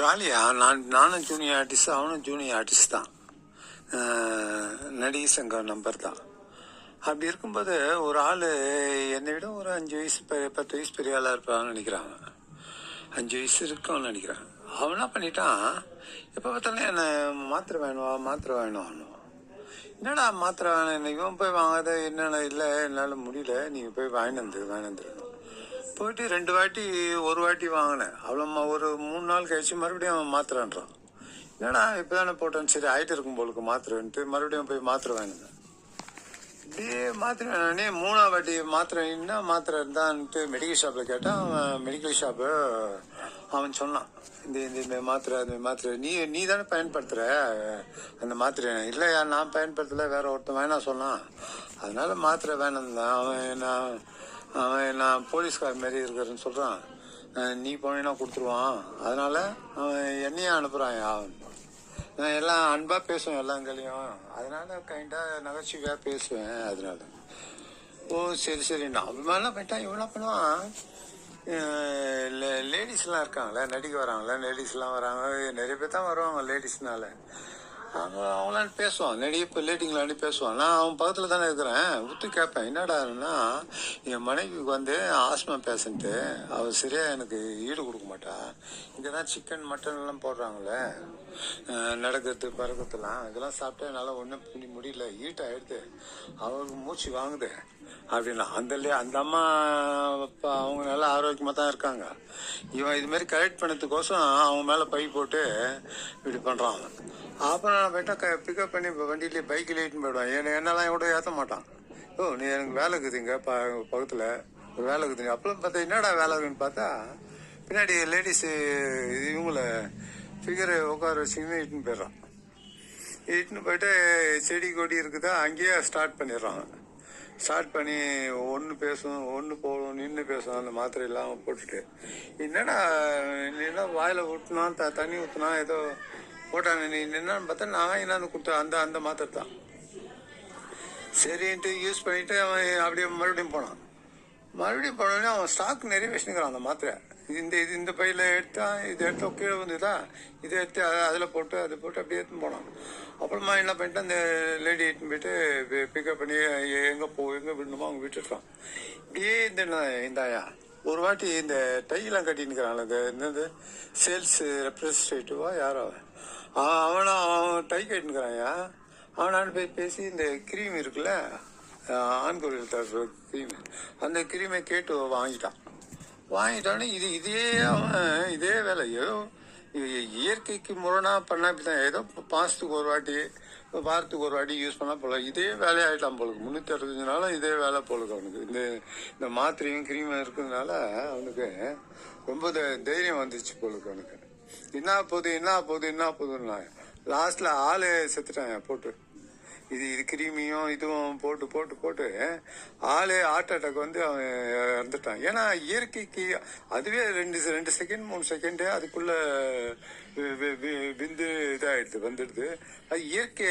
ஜாலியா நானும் junior artist, அவனும் ஜூனியர் ஆர்டிஸ்ட் தான். நடிகை சங்கம் நம்பர் தான். அப்படி இருக்கும்போது ஒரு ஆள் என்னை விட ஒரு 5 வயசு 10 வயசு பெரிய ஆளாக இருப்பான்னு நினைக்கிறான். 5 வயசு இருக்கும்னு நினைக்கிறான். அவன் என்ன பண்ணிட்டான், எப்போ பார்த்தாலும் என்ன மாத்திரை வேணும். என்னடா மாத்திரை வேணும், இவன் போய் வாங்காத, என்னென்ன இல்லை என்னால் முடியல, நீங்கள் போய் வாங்கினது போயிட்டு 2 வாட்டி ஒரு வாட்டி வாங்கினேன். அவ்வளோ ஒரு 3 நாள் கழிச்சு மறுபடியும் அவன் மாத்திரான்றான். என்னடா இப்போ தானே போட்டேன், சரி ஆகிட்டு இருக்கும் போலுக்கு மாத்திரைன்ட்டு மறுபடியும் போய் மாத்திரை வாங்கினேன். இப்படியே மாத்திரை வேணே 3ஆவது வாட்டி மாத்திரை என்ன மாத்திரை இருந்தான்ட்டு மெடிக்கல் ஷாப்பில் கேட்டால் அவன் மெடிக்கல் ஷாப்பு அவன் சொன்னான், இந்த மாத்திரை நீ தானே பயன்படுத்துகிற அந்த மாத்திரை. இல்லையா நான் பயன்படுத்தலை, வேற ஒருத்தன் வேணாம் சொன்னான், அதனால மாத்திரை வேணும் தான். அவன் நான் போலீஸ்கார் மாரி இருக்கிறேன்னு சொல்கிறான். நீ போனீங்கன்னா கொடுத்துருவான், அதனால அவன் என்னையும் அனுப்புகிறான். நான் எல்லாம் அன்பாக பேசுவேன் எல்லாங்களையும், அதனால கைண்டாக நகைச்சுவையாக பேசுவேன். அதனால ஓ சரி நான் அபிமானலாம் பண்ணிட்டான். இவனா பண்ணுவான், லேடிஸ்லாம் இருக்காங்களே நடிக்க வராங்களே, லேடிஸ்லாம் வராங்க, நிறைய பேர் தான் வருவாங்க லேடிஸ்னால. அவங்களாம் பேசுவான், இப்போ லேட்டிங்களாண்டி பேசுவான். நான் அவன் பக்கத்தில் தானே இருக்கிறேன், விட்டு கேட்பேன், என்னடான்னா என் மனைவிக்கு வந்து ஆஸ்மா பேஷண்ட்டு, அவள் சரியாக எனக்கு ஈடு கொடுக்க மாட்டா. இங்கே தான் சிக்கன் மட்டன் எல்லாம் போடுறாங்களே, நடக்கிறது பறக்கிறதுலாம், இதெல்லாம் சாப்பிட்டா என்னால் ஒன்றும் பண்ணி முடியல, ஈட் ஆகிடுது, அவளுக்கு மூச்சு வாங்குது அப்படின்னா. அந்த அம்மா அப்பா அவங்க நல்லா ஆரோக்கியமாக தான் இருக்காங்க. இவன் இது மாதிரி கரெக்ட் பண்ணதுக்கோசம் அவங்க மேலே பை போட்டு இப்படி பண்ணுறான். அப்புறம் நான் போயிட்டா பிக்கப் பண்ணி இப்போ வண்டியிலே பைக்கில் ஏற்றின்னு போயிடுவான். என்னெல்லாம் கூட ஏற்ற மாட்டான். ஓ நீ எனக்கு வேலை இருக்குதுங்க பக்கத்தில் ஒரு வேலை இருக்குதுங்க. அப்பெல்லாம் பார்த்தா என்னடா வேலை இருக்குன்னு பார்த்தா பின்னாடி லேடிஸு இவங்கள ஃபிகரை உட்கார வச்சுக்கின்னு இட்டுன்னு போயிடுறான். இட்டுன்னு போயிட்டு செடி கொடி இருக்குதா அங்கேயே ஸ்டார்ட் பண்ணிடுறான். ஸ்டார்ட் பண்ணி ஒன்று பேசும், ஒன்று போடும், நின்று பேசும், அந்த மாத்திரை இல்லாமல் போட்டுட்டு. என்னடா வாயில் ஊற்றினா தண்ணி ஊற்றினா ஏதோ போட்டாங்க, நீ என்னன்னு பார்த்தா நான் என்னன்னு கொடுத்தேன் அந்த மாத்திரை தான். சரின்ட்டு யூஸ் பண்ணிட்டு அவன் அப்படியே மறுபடியும் போனோடனே அவன் ஸ்டாக் நிறைய வச்சுக்கிறான் அந்த மாத்திரை. இந்த பையில எடுத்து கீழே வந்துதா, இதை எடுத்து அதில் போட்டு அப்படியே எடுத்துன்னு போனான். அப்புறமா என்ன பண்ணிட்டு அந்த லேடி எடுத்துன்னு போயிட்டு பிக்கப் பண்ணி எங்கே விடணுமோ அவங்க விட்டுட்டான். இப்படியே இந்தாயா ஒரு வாட்டி இந்த டையெல்லாம் கட்டின்னுக்கிறான், என்னது சேல்ஸ் ரெப்ரஸன்டேட்டிவா யாரோ அவன் டை கட்டினுக்கிறான்யா. அவனான்னு போய் பேசி இந்த கிரீம் இருக்குல்ல, ஆண்கொழில் தர கிரீம், அந்த கிரீமை கேட்டு வாங்கிட்டானே. இதே வேலை ஏதோ இயற்கைக்கு முரணாக பண்ணா இப்படிதான். ஏதோ மாதத்துக்கு ஒரு வாட்டி வாரத்துக்கு ஒரு வாட்டி யூஸ் பண்ணால் போல இதே வேலையாயிட்டான் போலுக்கு. 365 நாளும் இதே வேலை போலுக்கு அவனுக்கு. இந்த மாத்திரையும் கிரீமும் இருக்கிறதுனால அவனுக்கு ரொம்ப தைரியம் வந்துச்சு போலுக்கு. அவனுக்கு என்ன போகுதுன்னா லாஸ்ட்ல ஆளு செத்துட்டான் போட்டு. இது கிருமியும் இதுவும் போட்டு ஆளு ஹார்ட் அட்டாக் வந்து அவன் இறந்துட்டான். ஏன்னா இயற்கைக்கு அதுவே 2 செகண்ட் 3 செகண்டு அதுக்குள்ள விந்து இதாயிடுது வந்துடுது. அது இயற்கை